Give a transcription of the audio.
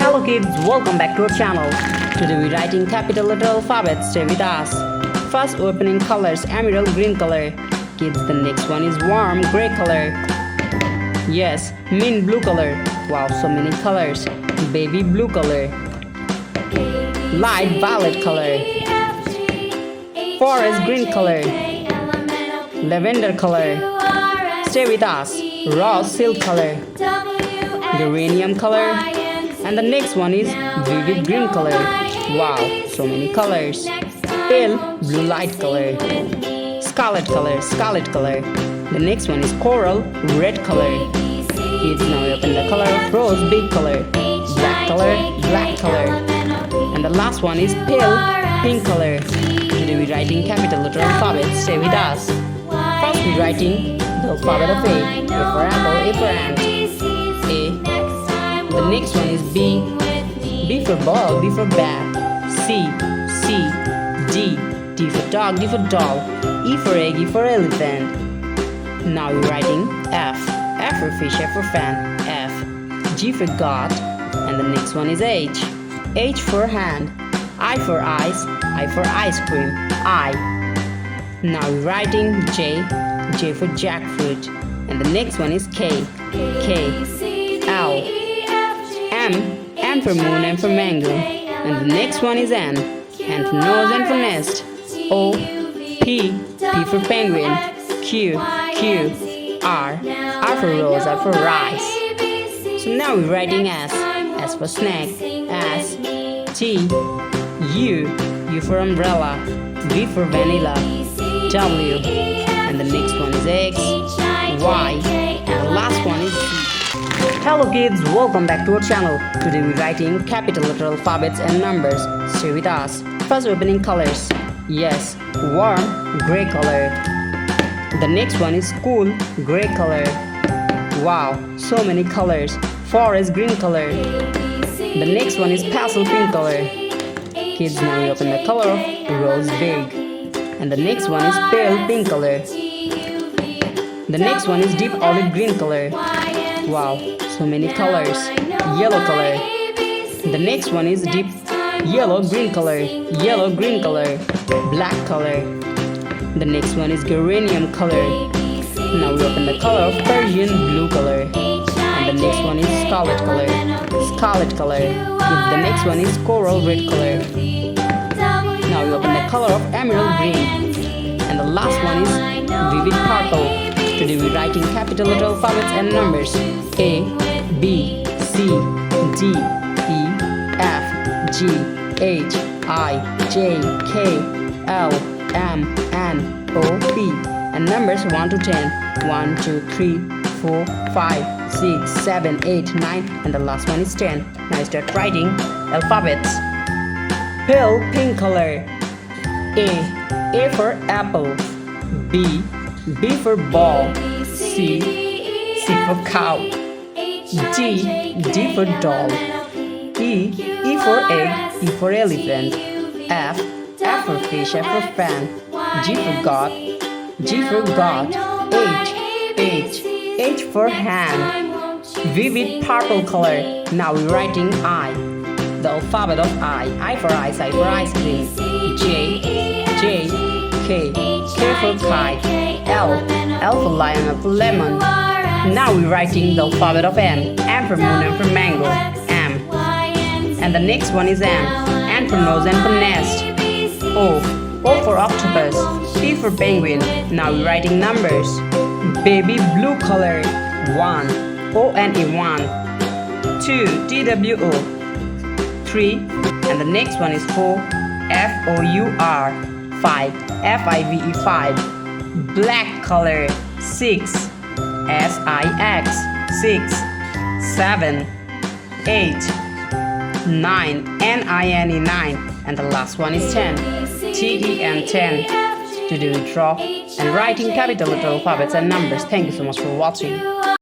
Hello kids, welcome back to our channel. Today we're writing capital letter alphabet. Stay with us. First opening colors, emerald green color. Kids, the next one is warm gray color. Yes, mint blue color. Wow, so many colors. Baby blue color. Light violet color. Forest green color. Lavender color. Stay with us. Rose silk color. Geranium color. And the next one is vivid green color. Wow, so many colors. Pale blue light color. Scarlet color, scarlet color. The next one is coral red color. Kids, now we open the color of rose big color. Black color, black color. And the last one is pale pink color. Today we're writing capital letter alphabet. Stay with us. First we're writing the alphabet of A. A for apple, A for ant. A. The next one is B. B for ball, B for bat. C. D. D for dog, D for doll. E for egg, E for elephant. Now we're writing F. F for fish, F for fan. F. G for God. And the next one is H. H for hand. I for eyes, I for ice cream. I. Now we're writing J. J for jackfruit. And the next one is K. K. L. M for moon, M for mango. And the next one is N for nose, N for nest. O. P for penguin. Q. R for rose, R for rice. So now we're writing S. S for snack. S. T. U for umbrella. V for vanilla. W. And the next one is X. Y. And the last one is Z. Hello kids, welcome back to our channel. Today we're writing capital letter alphabets and numbers. Stay with us. First opening colors. Yes, warm gray color. The next one is cool gray color. Wow, so many colors. Forest green color. The next one is pastel pink color. Kids, now we open the color of rose big. And the next one is pale pink color. The next one is deep olive green color. Wow, so many colors. Yellow color. The next one is deep yellow green color. Yellow green color. Black color. The next one is geranium color. Now we open the color of Persian blue color. And the next one is scarlet color. Scarlet color. The next one is coral red color. Now we open the color of emerald green. And the last one is vivid purple. Today we're writing capital letter alphabets and numbers. A, B, C, D, E, F, G, H, I, J, K, L, M, N, O, P. And numbers 1 to 10. 1, 2, 3, 4, 5, 6, 7, 8, 9. And the last one is 10. Now start writing alphabets. Pale pink color. A for apple. B for ball. C for cow. D for doll. E for egg, E for elephant. F for fish, F for fan. G for God. H for hand. Vivid purple color. Now we're writing I. The alphabet of I for ice, I for ice cream. J, K for kite. L for lion, L for lemon. Now we're writing the alphabet of N. M for moon, M for mango. M. And the next one is N for nose, N for nest. O for octopus. P for penguin. Now we're writing numbers. Baby blue color. 1. O-N-E 1. 2. T-W-O. 3. And the next one is 4. F-O-U-R. 5. F-I-V-E 5. Black color. 6. S-I-X 6. 7. 8. 9. N-I-N-E 9. And the last one is 10. T-E-N 10. To do draw and writing capital letter alphabets and numbers. Thank you so much for watching.